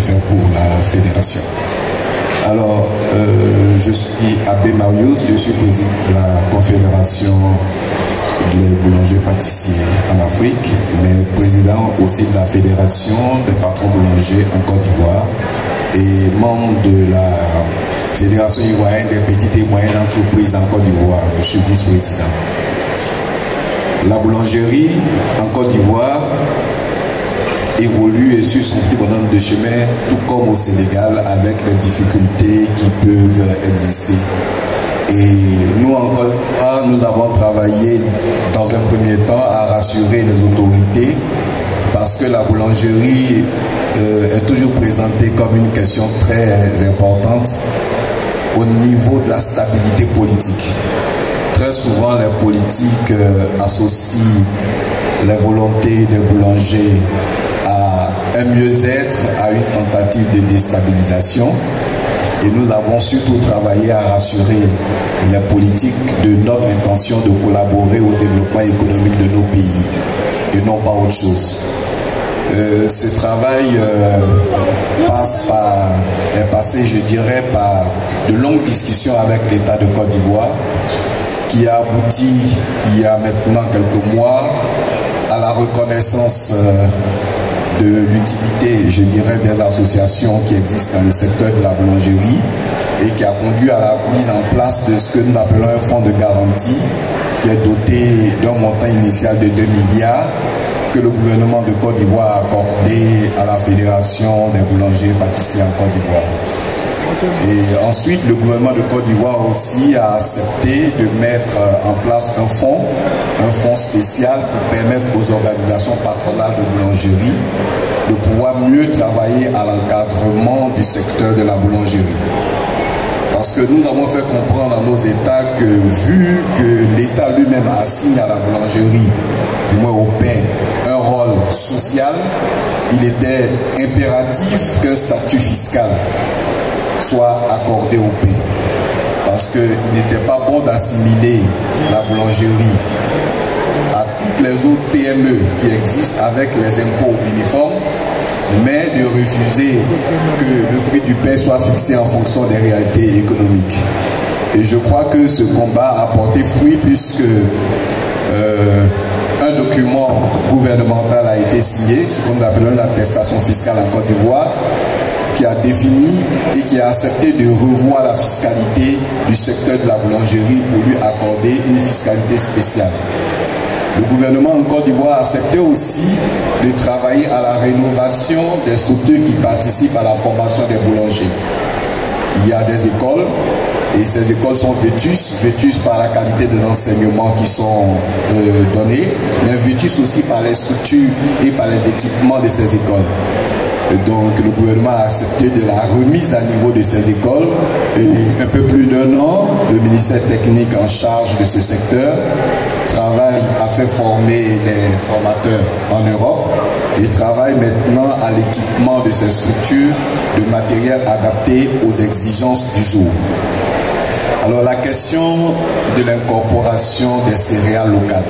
faire pour la fédération. Alors, je suis Abbé Marius, je suis président de la Confédération des boulangers pâtissiers en Afrique, mais président aussi de la Fédération des patrons boulangers en Côte d'Ivoire et membre de la Fédération ivoirienne des petites et moyennes entreprises en Côte d'Ivoire. Je suis vice-président. La boulangerie en Côte d'Ivoire évolue et suit son petit bonhomme de chemin, tout comme au Sénégal, avec les difficultés qui peuvent exister. Et nous, en Côte d'Ivoire, nous avons travaillé dans un premier temps à rassurer les autorités parce que la boulangerie est toujours présentée comme une question très importante au niveau de la stabilité politique. Très souvent, les politiques associent les volontés des boulangers à un mieux-être, à une tentative de déstabilisation. Et nous avons surtout travaillé à rassurer les politiques de notre intention de collaborer au développement économique de nos pays et non pas autre chose. Ce travail est passé, je dirais, par de longues discussions avec l'État de Côte d'Ivoire qui a abouti il y a maintenant quelques mois à la reconnaissance de l'utilité, je dirais, des associations qui existent dans le secteur de la boulangerie et qui a conduit à la mise en place de ce que nous appelons un fonds de garantie qui est doté d'un montant initial de 2 milliards que le gouvernement de Côte d'Ivoire a accordé à la Fédération des boulangers pâtissiers en Côte d'Ivoire. Et ensuite, le gouvernement de Côte d'Ivoire aussi a accepté de mettre en place un fonds spécial pour permettre aux organisations patronales de boulangerie de pouvoir mieux travailler à l'encadrement du secteur de la boulangerie. Parce que nous avons fait comprendre à nos États que vu que l'État lui-même assigne à la boulangerie, du moins au pain, un rôle social, il était impératif qu'un statut fiscal soit accordé au pain. Parce qu'il n'était pas bon d'assimiler la boulangerie à toutes les autres PME qui existent avec les impôts uniformes, mais de refuser que le prix du pain soit fixé en fonction des réalités économiques. Et je crois que ce combat a porté fruit puisque un document gouvernemental a été signé, ce qu'on appelle une attestation fiscale en Côte d'Ivoire, qui a défini et qui a accepté de revoir la fiscalité du secteur de la boulangerie pour lui accorder une fiscalité spéciale. Le gouvernement en Côte d'Ivoire a accepté aussi de travailler à la rénovation des structures qui participent à la formation des boulangers. Il y a des écoles et ces écoles sont vétustes par la qualité de l'enseignement qui sont donnés, mais vétustes aussi par les structures et par les équipements de ces écoles. Et donc le gouvernement a accepté de la remise à niveau de ces écoles et un peu plus d'1 an, le ministère technique en charge de ce secteur a fait former les formateurs en Europe et travaille maintenant à l'équipement de ces structures de matériel adapté aux exigences du jour. Alors la question de l'incorporation des céréales locales.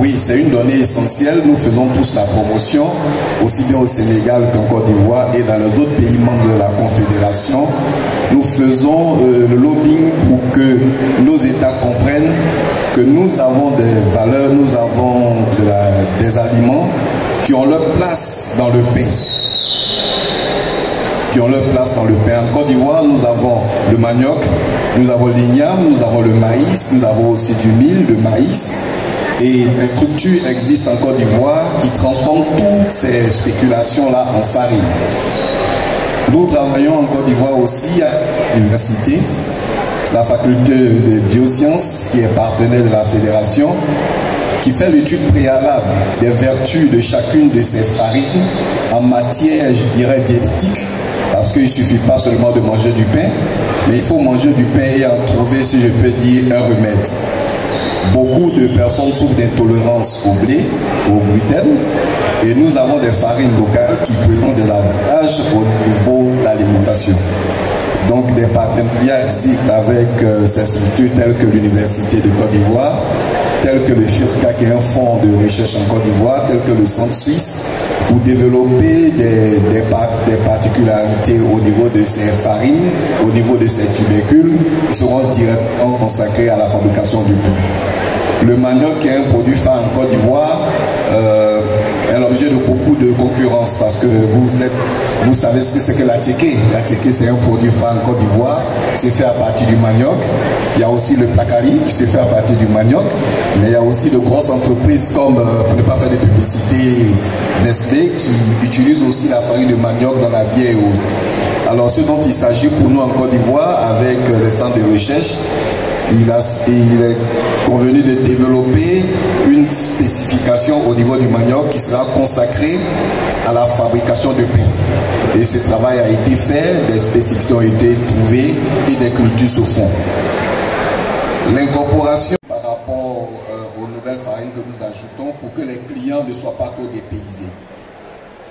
Oui, c'est une donnée essentielle. Nous faisons tous la promotion, aussi bien au Sénégal qu'en Côte d'Ivoire et dans les autres pays membres de la Confédération. Nous faisons le lobbying pour que nos États comprennent que nous avons des valeurs, nous avons des aliments qui ont leur place dans le pain. En Côte d'Ivoire, nous avons le manioc, nous avons l'igname, nous avons le maïs, nous avons aussi du mil, le maïs. Et des structures existent en Côte d'Ivoire qui transforment toutes ces spéculations-là en farine. Nous travaillons en Côte d'Ivoire aussi à l'université, la faculté de biosciences qui est partenaire de la fédération, qui fait l'étude préalable des vertus de chacune de ces farines en matière, je dirais, diététique, parce qu'il ne suffit pas seulement de manger du pain, mais il faut manger du pain et en trouver, si je peux dire, un remède. Beaucoup de personnes souffrent d'intolérance au blé, au gluten, et nous avons des farines locales qui présentent des avantages au niveau de l'alimentation. Donc des partenariats existent avec ces structures telles que l'Université de Côte d'Ivoire, telles que le FIRCA qui est un fonds de recherche en Côte d'Ivoire, tel que le Centre Suisse, pour développer des particularités au niveau de ces farines, au niveau de ces tubercules, qui seront directement consacrés à la fabrication du pain. Le manioc, qui est un produit phare en Côte d'Ivoire, est l'objet de beaucoup de concurrence parce que vous savez ce que c'est que la téké. La téké, c'est un produit phare en Côte d'Ivoire qui se fait à partir du manioc. Il y a aussi le placari qui se fait à partir du manioc, mais il y a aussi de grosses entreprises comme, pour ne pas faire de publicité, Nestlé, qui utilisent aussi la farine de manioc dans la bière et autres. Alors ce dont il s'agit pour nous en Côte d'Ivoire, avec le centre de recherche, il est convenu de développer une spécification au niveau du manioc qui sera consacrée à la fabrication de pain. Et ce travail a été fait, des spécifications ont été trouvées et des cultures se font. L'incorporation par rapport aux nouvelles farines que nous ajoutons pour que les clients ne soient pas trop dépaysés.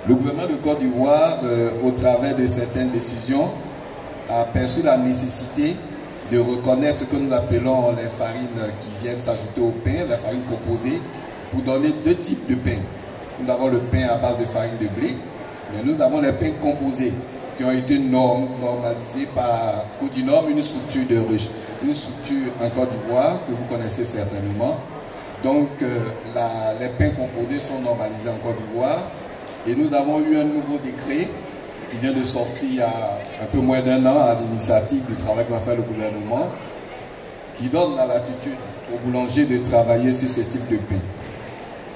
Le gouvernement de Côte d'Ivoire, au travers de certaines décisions, a perçu la nécessité de reconnaître ce que nous appelons les farines qui viennent s'ajouter au pain, les farines composées, pour donner deux types de pain. Nous avons le pain à base de farine de blé, mais nous avons les pains composés qui ont été normalisés par Codinorm, une structure en Côte d'Ivoire que vous connaissez certainement. Donc les pains composés sont normalisés en Côte d'Ivoire et nous avons eu un nouveau décret qui vient de sortir il y a un peu moins d'un an à l'initiative du travail que va faire le gouvernement, qui donne la latitude aux boulangers de travailler sur ce type de pain.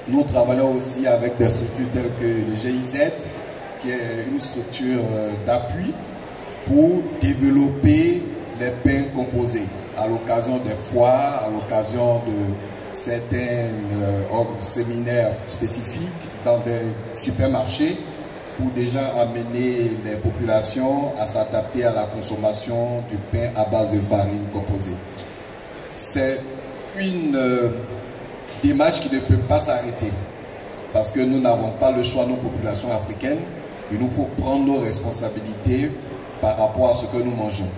Nous travaillons aussi avec des structures telles que le GIZ, qui est une structure d'appui pour développer les pains composés à l'occasion des foires, à l'occasion de certains séminaires spécifiques dans des supermarchés, pour déjà amener les populations à s'adapter à la consommation du pain à base de farine composée. C'est une démarche qui ne peut pas s'arrêter parce que nous n'avons pas le choix, nos populations africaines. Il nous faut prendre nos responsabilités par rapport à ce que nous mangeons.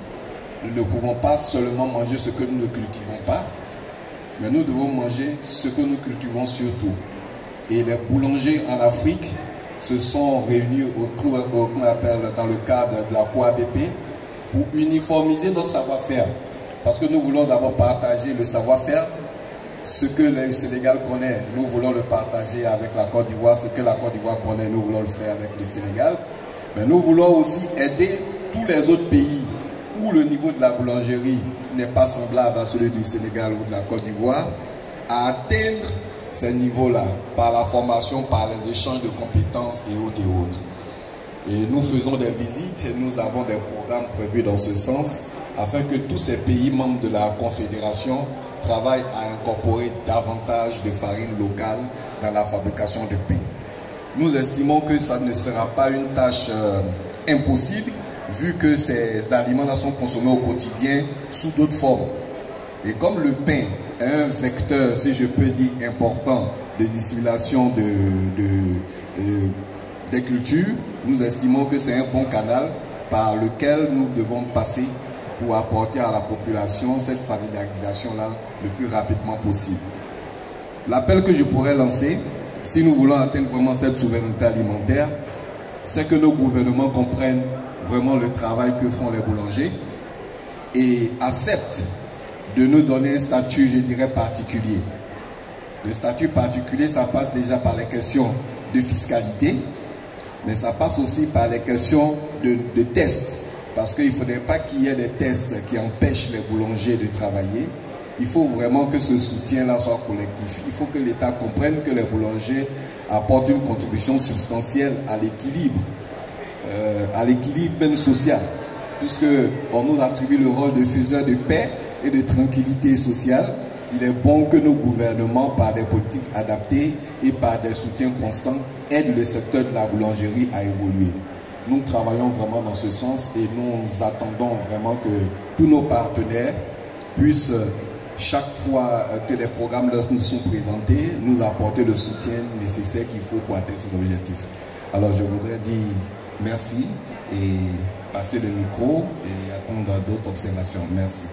Nous ne pouvons pas seulement manger ce que nous ne cultivons pas, mais nous devons manger ce que nous cultivons surtout. Et les boulangers en Afrique se sont réunis dans le cadre de la COABP pour uniformiser notre savoir-faire. Parce que nous voulons d'abord partager le savoir-faire. Ce que le Sénégal connaît, nous voulons le partager avec la Côte d'Ivoire. Ce que la Côte d'Ivoire connaît, nous voulons le faire avec le Sénégal. Mais nous voulons aussi aider tous les autres pays où le niveau de la boulangerie n'est pas semblable à celui du Sénégal ou de la Côte d'Ivoire à atteindre ces niveaux-là, par la formation, par les échanges de compétences et autres et autres. Et nous faisons des visites et nous avons des programmes prévus dans ce sens, afin que tous ces pays membres de la Confédération travaillent à incorporer davantage de farine locale dans la fabrication de pain. Nous estimons que ça ne sera pas une tâche impossible, vu que ces aliments-là sont consommés au quotidien sous d'autres formes. Et comme le pain est un vecteur, si je peux dire, important de dissimulation des cultures, nous estimons que c'est un bon canal par lequel nous devons passer pour apporter à la population cette familiarisation-là le plus rapidement possible. L'appel que je pourrais lancer, si nous voulons atteindre vraiment cette souveraineté alimentaire, c'est que nos gouvernements comprennent vraiment le travail que font les boulangers et acceptent de nous donner un statut, je dirais, particulier. Le statut particulier, ça passe déjà par les questions de fiscalité, mais ça passe aussi par les questions de tests. Parce qu'il ne faudrait pas qu'il y ait des tests qui empêchent les boulangers de travailler. Il faut vraiment que ce soutien-là soit collectif. Il faut que l'État comprenne que les boulangers apportent une contribution substantielle à l'équilibre même social. Puisqu'on nous attribue le rôle de faiseur de paix et de tranquillité sociale, il est bon que nos gouvernements, par des politiques adaptées et par des soutiens constants, aident le secteur de la boulangerie à évoluer. Nous travaillons vraiment dans ce sens et nous attendons vraiment que tous nos partenaires puissent, chaque fois que les programmes leur sont présentés, nous apporter le soutien nécessaire qu'il faut pour atteindre cet objectif. Alors je voudrais dire Merci et passer le micro et attendre d'autres observations. Merci.